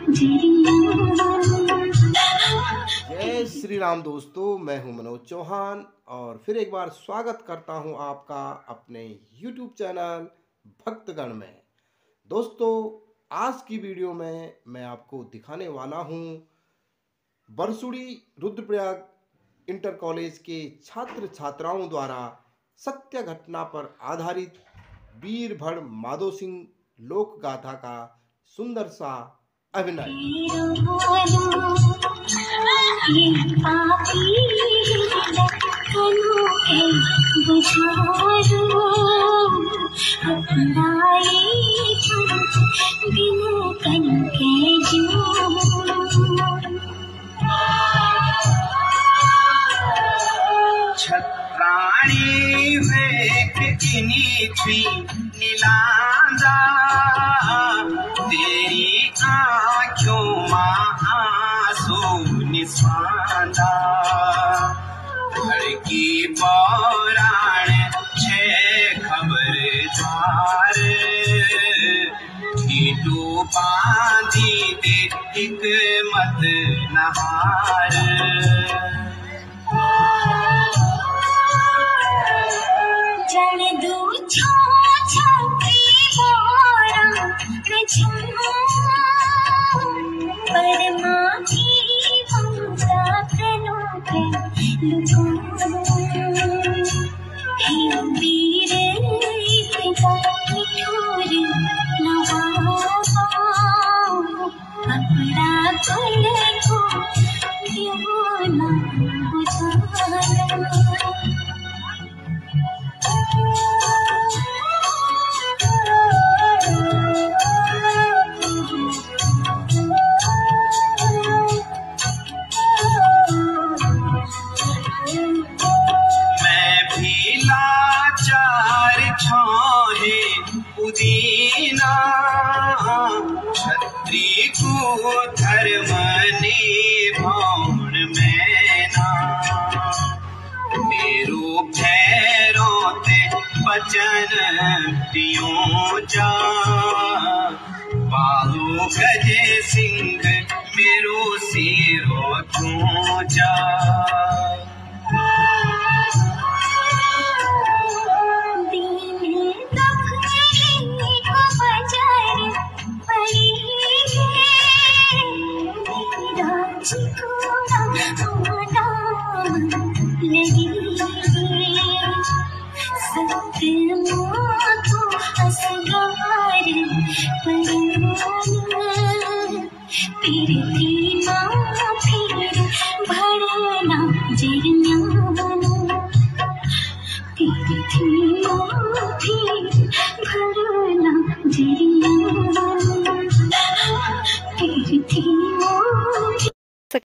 जय श्री राम दोस्तों, मैं हूं मनोज चौहान और फिर एक बार स्वागत करता हूं आपका अपने YouTube चैनल भक्तगण में। दोस्तों, आज की वीडियो में मैं आपको दिखाने वाला हूं बरसुड़ी रुद्रप्रयाग इंटर कॉलेज के छात्र छात्राओं द्वारा सत्य घटना पर आधारित वीरभड़ माधो सिंह लोक गाथा का सुंदर सा अभिनय। छत्राणी वेक इनी थी नीलांदा, तेरी आँखों माँ आंसू निस्वांदा। धड़की पौराण छे खबरदार, कीटू बांधी दे हिकमत नहार। पुदीना छत्री को धर्म निभाउन मैना, मेरो भैरों ते बचन दियो जा। बाहु गजे सिंह मेरो सिरो क्यों जा। भरना